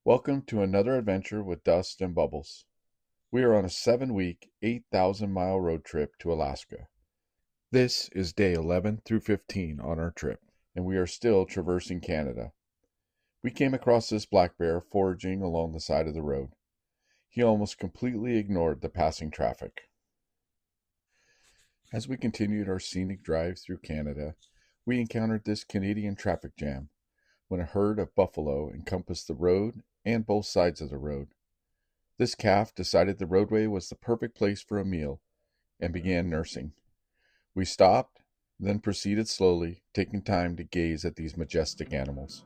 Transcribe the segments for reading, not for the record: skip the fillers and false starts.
Welcome to another adventure with Dust and Bubbles. We are on a 7-week, 8,000-mile road trip to Alaska. This is day 11 through 15 on our trip, and we are still traversing Canada. We came across this black bear foraging along the side of the road. He almost completely ignored the passing traffic. As we continued our scenic drive through Canada, we encountered this Canadian traffic jam when a herd of buffalo encompassed the road and both sides of the road. This calf decided the roadway was the perfect place for a meal and began nursing. We stopped, then proceeded slowly, taking time to gaze at these majestic animals.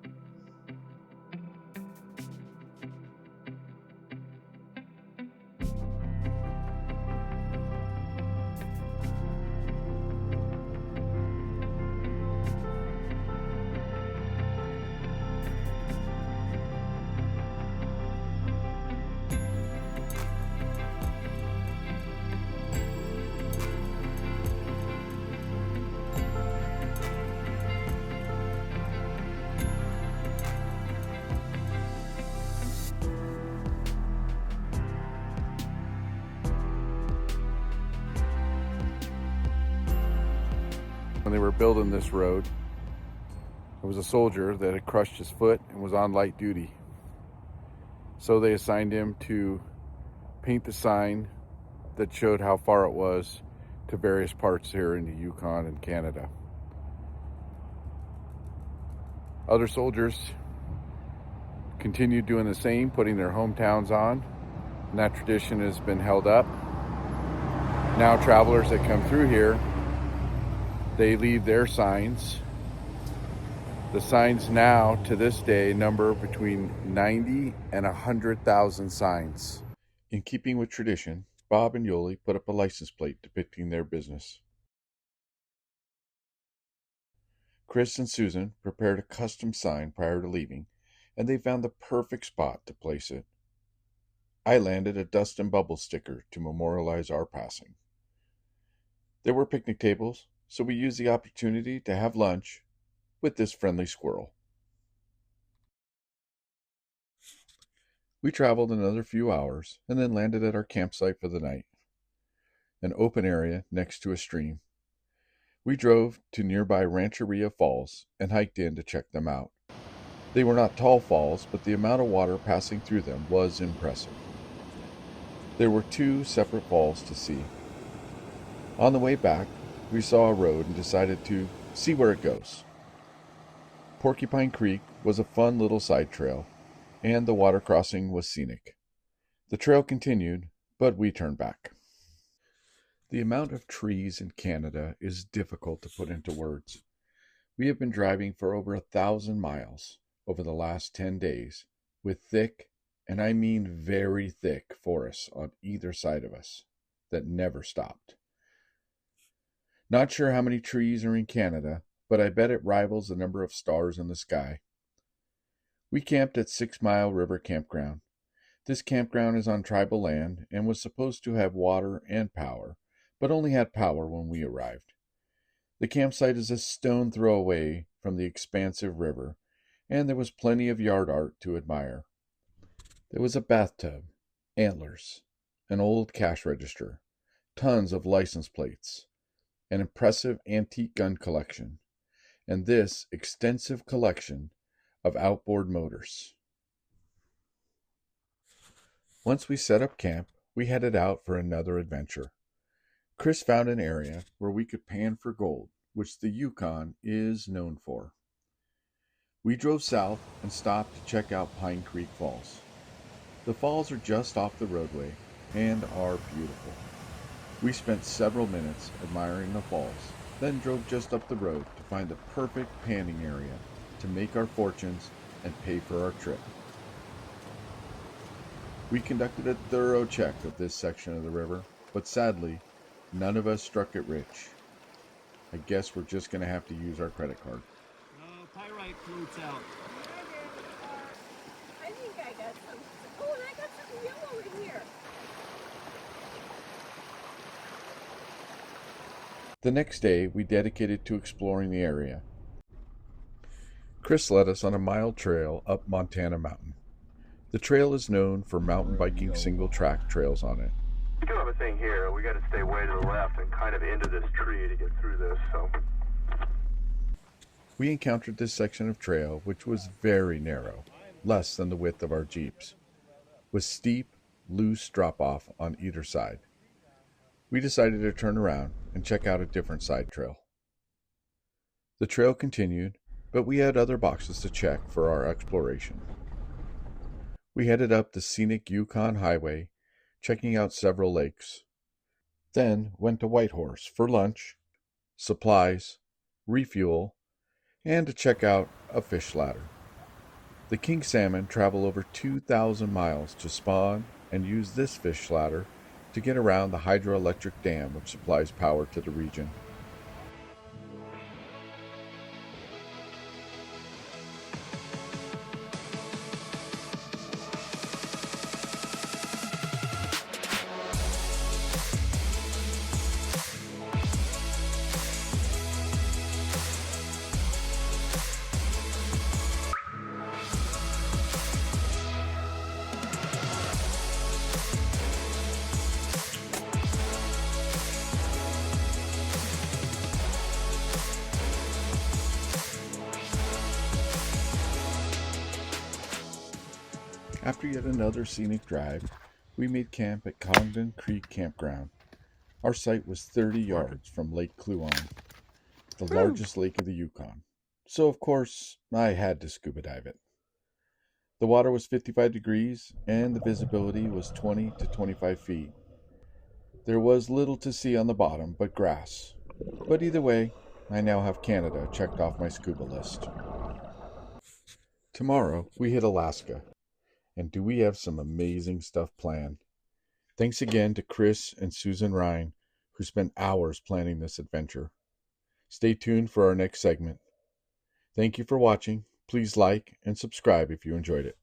When they were building this road, there was a soldier that had crushed his foot and was on light duty. So they assigned him to paint the sign that showed how far it was to various parts here in the Yukon and Canada. Other soldiers continued doing the same, putting their hometowns on, and that tradition has been held up. Now travelers that come through here, they leave their signs. The signs now, to this day, number between 90 and 100,000 signs. In keeping with tradition, Bob and Yoli put up a license plate depicting their business. Chris and Susan prepared a custom sign prior to leaving, and they found the perfect spot to place it. I landed a Dust and Bubbles sticker to memorialize our passing. There were picnic tables, so we used the opportunity to have lunch with this friendly squirrel. We traveled another few hours and then landed at our campsite for the night, an open area next to a stream. We drove to nearby Rancheria Falls and hiked in to check them out. They were not tall falls, but the amount of water passing through them was impressive. There were 2 separate falls to see. On the way back, we saw a road and decided to see where it goes. Porcupine Creek was a fun little side trail, and the water crossing was scenic. The trail continued, but we turned back. The amount of trees in Canada is difficult to put into words. We have been driving for over 1,000 miles over the last 10 days with thick, and I mean very thick, forests on either side of us that never stopped. Not sure how many trees are in Canada, but I bet it rivals the number of stars in the sky. We camped at 6 Mile River Campground. This campground is on tribal land and was supposed to have water and power, but only had power when we arrived. The campsite is a stone throw away from the expansive river, and there was plenty of yard art to admire. There was a bathtub, antlers, an old cash register, tons of license plates, an impressive antique gun collection, and this extensive collection of outboard motors. Once we set up camp, we headed out for another adventure. Chris found an area where we could pan for gold, which the Yukon is known for. We drove south and stopped to check out Pine Creek Falls. The falls are just off the roadway and are beautiful. We spent several minutes admiring the falls, then drove just up the road to find the perfect panning area to make our fortunes and pay for our trip. We conducted a thorough check of this section of the river, but sadly, none of us struck it rich. I guess we're just going to have to use our credit card. Pyrite floats out. I think I got some. Oh, and I got some yellow in here. The next day, we dedicated to exploring the area. Chris led us on a mile trail up Montana Mountain. The trail is known for mountain biking single track trails on it. We do have a thing here. We got to stay way to the left and kind of into this tree to get through this, so. We encountered this section of trail, which was very narrow, less than the width of our Jeeps, with steep, loose drop-off on either side. We decided to turn around and check out a different side trail. The trail continued, but we had other boxes to check for our exploration. We headed up the scenic Yukon Highway, checking out several lakes. Then went to Whitehorse for lunch, supplies, refuel, and to check out a fish ladder. The king salmon travel over 2,000 miles to spawn and use this fish ladder to get around the hydroelectric dam which supplies power to the region. After yet another scenic drive, we made camp at Congdon Creek Campground. Our site was 30 yards from Lake Kluon, the largest lake of the Yukon. So, of course, I had to scuba dive it. The water was 55 degrees and the visibility was 20 to 25 feet. There was little to see on the bottom but grass. But either way, I now have Canada checked off my scuba list. Tomorrow, we hit Alaska. And do we have some amazing stuff planned? Thanks again to Chris and Susan Rhine, who spent hours planning this adventure. Stay tuned for our next segment. Thank you for watching. Please like and subscribe if you enjoyed it.